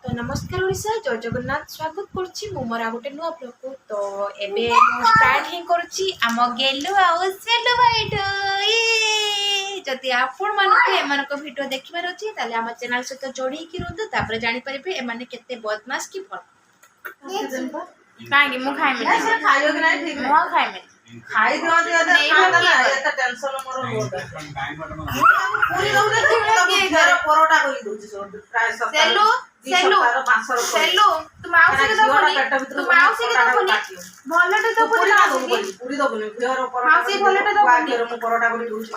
तो नमस्कार ओडिशा जय जगन्नाथ स्वागत करछि मु मोर गोटे नुआ ब्लॉग को। तो एबे स्टार्ट ही करछि आम गेलु आ सेलु भाईटो जदि आपण मानको एमान को वीडियो देखिबार अछि ताले हम चैनल से तो जोड़ी की रहतो तापर जानि परिबे एमाने केते बदमाश की फल कांगी मु खाइ में खाइयो कि नहीं ठीक मु खाइ में खाई दियो दियो खाता ना एता टेंशन मोर होता पूरी रहले तो घर परोटा करी दोछि प्राय सब सेलु तुम आउसे के दबनी तुम आउसे के दबनी भलटे तो पूरी दबनी घर परोटा हां से भलटे दबनी घर मु परोटा करी दोछि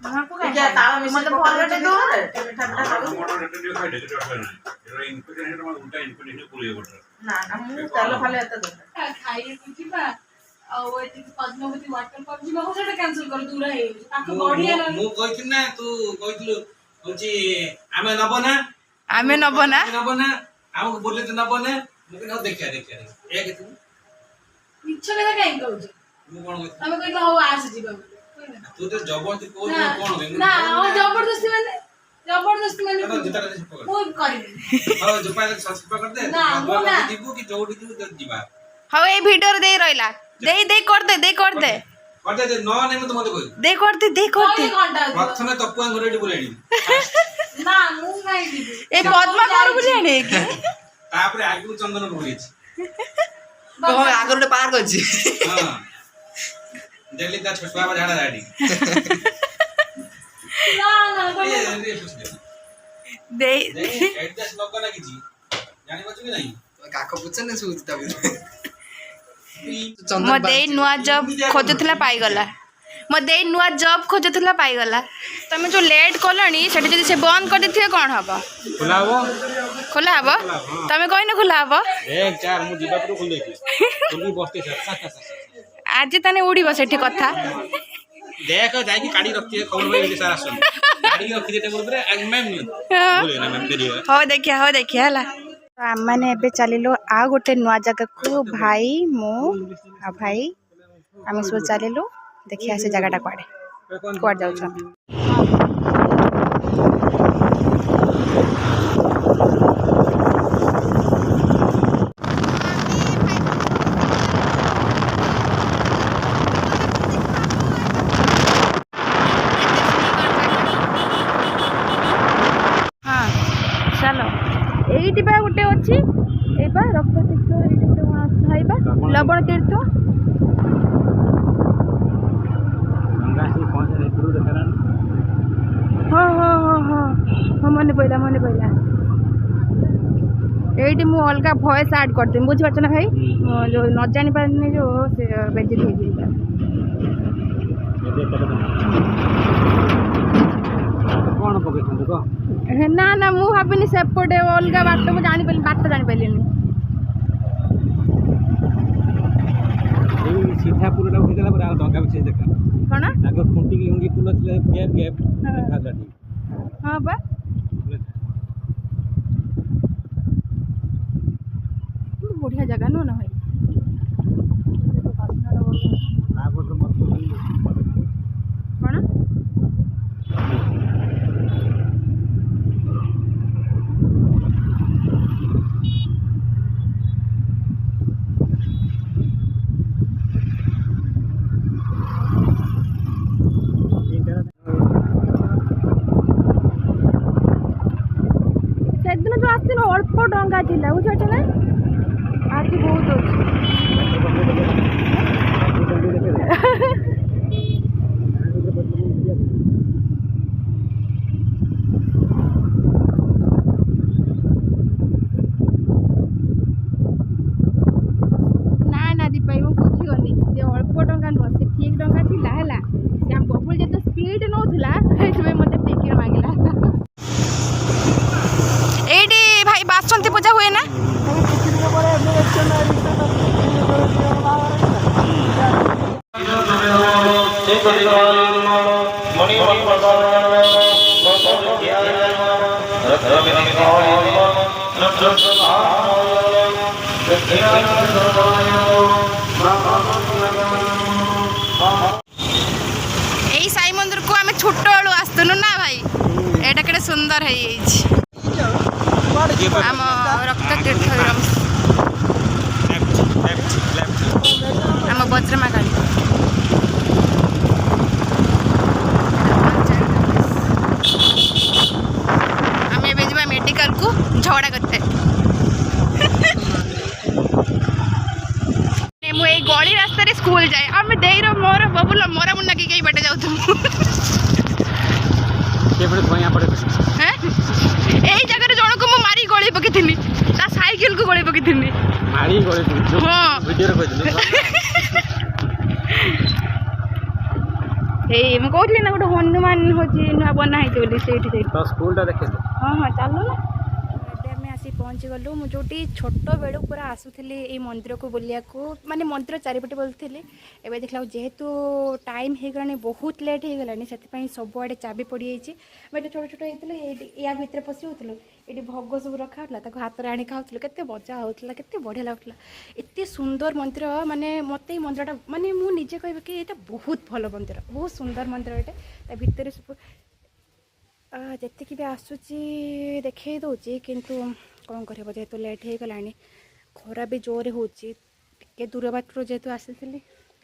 हां को क्या ताव मिस मतलब भलटे दो मीठा मीठा खाओ मोटर रेट खाइ दे तो ना एरो इनपुट है उल्टा इनपुट है पूरी बोटर ना ना मु तेल फाले एता दो खाई किबा आ एति पद्मावती वाटर पार्क जिबा हो सेटा कैंसिल कर दूर हे ताको बढ़िया ना मु कहिथिन ना तू कहितलु होची आमे नब ना हमको बोले तो नब ना मु कहन देखिया एक तू इच्छा केदा काई कहू मु कोन कहत हम कहलो हो आस जिबा तू तो जबरदस्ती कोन कोन ना हो जबरदस्ती माने मु करी हां जो पाले सब्सक्राइब कर दे ना मु ना दीबू की जोड़ी तू जीवा हां ए वीडियो रे दे रहला दे कर दे कर दे न नहीं मत मत कोई दे घंटा प्रथमे तपुआ घरेडी बोलेडी ना मु नहीं दिबी ए पद्मा कर बुझाने की तापरे आगु चंदन बोलेछि तो आगरटे पार्क अछि हां दिल्ली ता छोटवा झाड़ा झाड़ी ना ये दे एडजस्ट लोक ना किछि जानि बछु कि नहीं काको पुछने सुता मो दे नुआ जॉब खोजुथला पाइगला मो दे नुआ जॉब खोजुथला पाइगला तमे जो लेट कलनी सेठी जदी से बंद कर दिथिए कोन हबो खोला हबो तमे कहि न खोला हबो एक चार मु जीवा पर खोल देछि खोली बसते सर आज तने उड़ीबो सेठी कथा देख जाई की काडी रखती है खबर में सारा सुन काडी रखती है टेबल पर आज मैम बोले ना मैम देरी हो देखिया हला आम मैंने एबे चलिलो आ गोटे नुआ जगह को भाई मो आ भाई आम सब चलिलु देखिया से जगह कुआड़ जाऊ हाँ चलो এইটি বা গোটে ଅଛି এইবা রক্ত তীর্থ এইটি গোটে কোন খাইবা লবণ তীর্থ गंगा से कौन से गुरु देखारान हाँ मने पइला এইটি मु अलगा वॉइस ऐड करते बुझी पाछ ना भाई जो न जानि पारनी जो से बेजित हो गई कौन पके को ना ना मु भाबिनी सेपटे अलगा बाट मु जानि पाइली बाट जानि पाइलिनी ए सीधा पुरटा उठी देला पर आ डंगा बिछे देखा कोन आगे खुंटी की उंगी पुल थले गैप देखा जाती हां बा बढ़िया जगह नो ना भाई आगो तो मत कोन सेदिन जो आसथिल अल्प डंगा थिला बुझछ ना आज बहुत ना ना दीपाई मु बुझी गली जे अल्प डंगा न से ठीक डंगा थिला हैला जे बबुल जे स्पीड नोथला एतबे मते टिकेट मांगला एडी भाई बासंती पूजा हुए ना এই সাই মন্দির को आम छोट बेलू आसतुनु ना भाई एटा केडे सुंदर है आम प्रसिद्ध तीर्थ आम बज्रमा गाड़ी आम ए मेडिकल को झगड़ा करते मुझे गली रास्ता स्कूल जाए आम दे मोर बबुल मोरा मुन्ना की कई बाटे जाऊ यही जगह जन को मु मारी गली पकई साइकिल को गली पकई हाँ मुझे कहली ना गोटे हनुमान हूँ नुआ बना है स्कूल हाँ हाँ चलो ना आसी पहुँची गलु मुझे छोट बेलू पूरा आसुली ये मंदिर को बुलिया को माने मंदिर चारिपटे बोलती एवं देखला जेहेतु टाइम हो गलानी बहुत लेट हो गलानी से सबुआड़े चाबी पड़ी जाइए मैं छोट छोट होते या भितर पशि होलु ये भोग सब रखा हाथ में आनी खाऊल के मजा होता के बढ़िया लगुला एत सुंदर मंदिर माने मत मंदिरटा माने मुझे कह कि यहाँ बहुत भल मंदिर बहुत सुंदर मंदिर ये भितर सब जी भी आसूची देखे दूसरी किंतु कौन कर जेहेतु लेट हो गलानी खरा भी जोर होची दूर बाटर जेहेतु आसी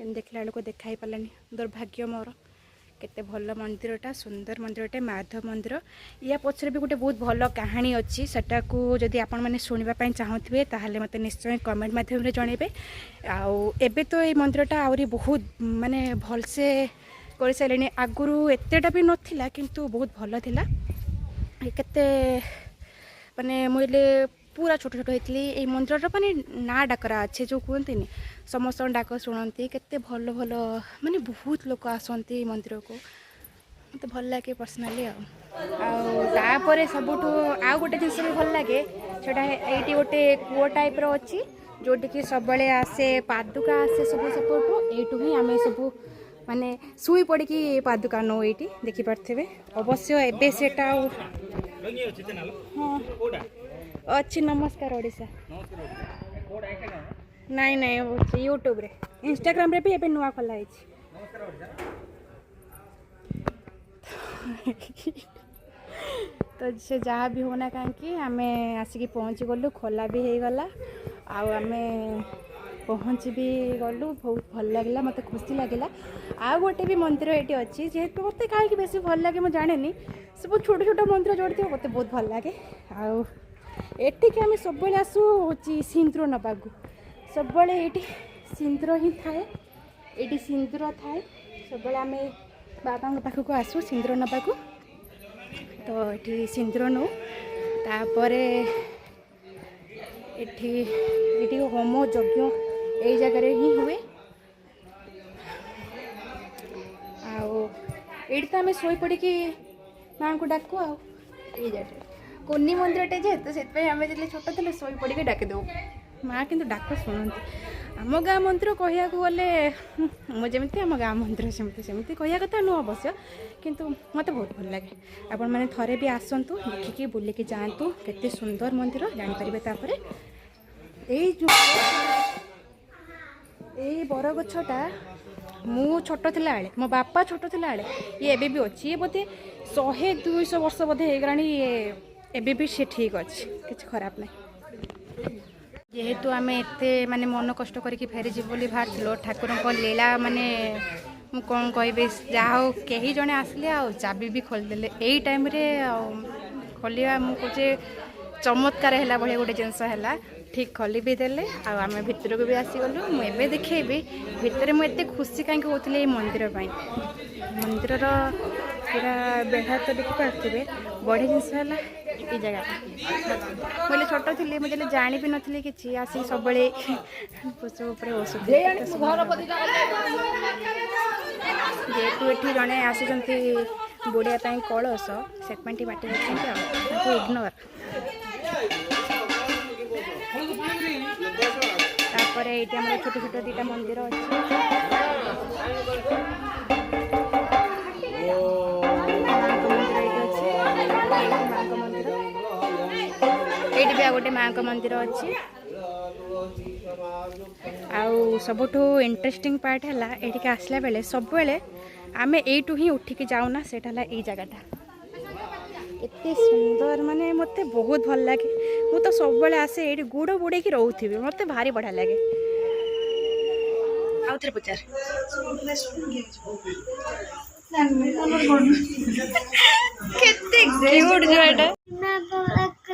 देखला बेलू देखाई पारानी दुर्भाग्य मोर केते भल मंदिरटा सुंदर मंदिरटे माधव मंदिर या पछरे भी गोटे बहुत भल कहानी अच्छी सेटा को जदि आपण माने सुनिबा पई चाहूथिबे ताहले मते निश्चय कमेंट माध्यम रे जणेबे आउ एबे तो ये मंदिरटा आउरी बहुत माने भल से कर सारे आगुरी एतेटा भी नथिला किंतु बहुत भल थिला केते माने मुझे पूरा छोट छोट होती ये मंदिर माने ना डाकरा अच्छे जो कहते समस्त डाक शुणती केते भल भल माने बहुत लोग आसती मंदिर को मत भल लगे पर्सनाली आपर सब आउ गोटे जिन भी भल लगे सेटा ये गोटे कूओ टाइप अच्छी जोटि कि सब आसे पादुका आसे सब सेपटू यू ही आम सब माने शुई पड़ी पादुका नौ ये देखिपे अवश्य एबे सेटा हाँ अच्छी नमस्कार ओडिशा नहीं नहीं यूट्यूब रे इंस्टाग्राम रे भी एबे नुआ खोला है तो से जहाँ भी होना कहीं आम आसिक पहुँची गलु खोला भी हो गला आम पहुँची भी गलु बहुत भल लगे मत खुशी लगे आ गोटे भी मंदिर ये अच्छी जेहेतु मत कहीं बेस भल लगे मुझे जाने सब छोट छोट मंदिर जोड़ी थी मत बहुत भल लगे आठिक आम सब आसू हूँ सिंदूर नवा सब ये सिंदूर ही थाए ये सिंदूर थाए सब आम बाबा पाखक आसू सिंदूर नवा तो ये सिंदूर नौ तापर ये होम यज्ञ यही जगह ही हुए ये तो आम शोई पड़ी माँ को डाकू आई कोनी मंदिरटे जेहेतु से आम जो छोट थे शोई पड़ी डाक दो माँ कि डाक शुणती आम गाँ मंदिर कहया गले मुझे आम गाँ मंदिर सेमती कहया कथा नुह अवश्य किंतु मत बहुत भल लगे आपण मैंने थरे भी आसतु देखिकी बुलिकी जातु केते सुंदर मंदिर जानीपर तापर यही बरगछटा मु छोट थिला बेले मो बापा छोट थिला बेले ये एबे भी अच्छी ये बोधे 100-200 वर्ष बोधे हो गलानी ये एबे भी से ठीक अच्छी किसी खराब नहीं जेहेतु आम एत माने मन कष्ट करके फेरी जीव बोली बाहर ठाकुर लीला माने कौन कह जहा कहीं जड़े आसले चाबी भी खोलीदे यही टाइम खोलिया मुझे चमत्कार है भाई गोटे जिनस है ठीक खोली भी देले आम भितर को भी आसीगलु मुझे देखेबी भितर मुझे खुशी कहीं होती मंदिर मंदिर पूरा बेढ़ा तो देखिपे बढ़िया जिनस है ये जगह मुझे छोट थी मुझे जानी भी नी कि आसी सब जेहेतु ये जड़े आसी बुड़िया कलश से बाटी इग्नोर तापर ये छोट छोट दीटा मंदिर अच्छे ये भी गोटे माँ का मंदिर अच्छी आउ सबुठु इंटरेस्टिंग पार्ट है ये आसला बेले सब बेले आम यू ही उठिकी जाऊना से जगहटा एते सुंदर माने मते बहुत भल लगे मु तो सब बेले आसे एठी गुड़ बुड़े की रहउथिबे मते भारी बढ़िया लगे आउथरे पचार केते क्यूट जो एटा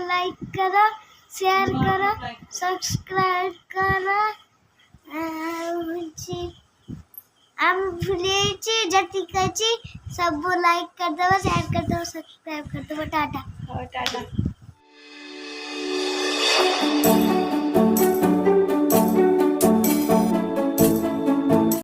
लाइक करो शेयर करो सब्सक्राइब करो हम भूलिए जति कची सब लाइक कर दो शेयर कर दो सब्सक्राइब कर दो टाटा टाटा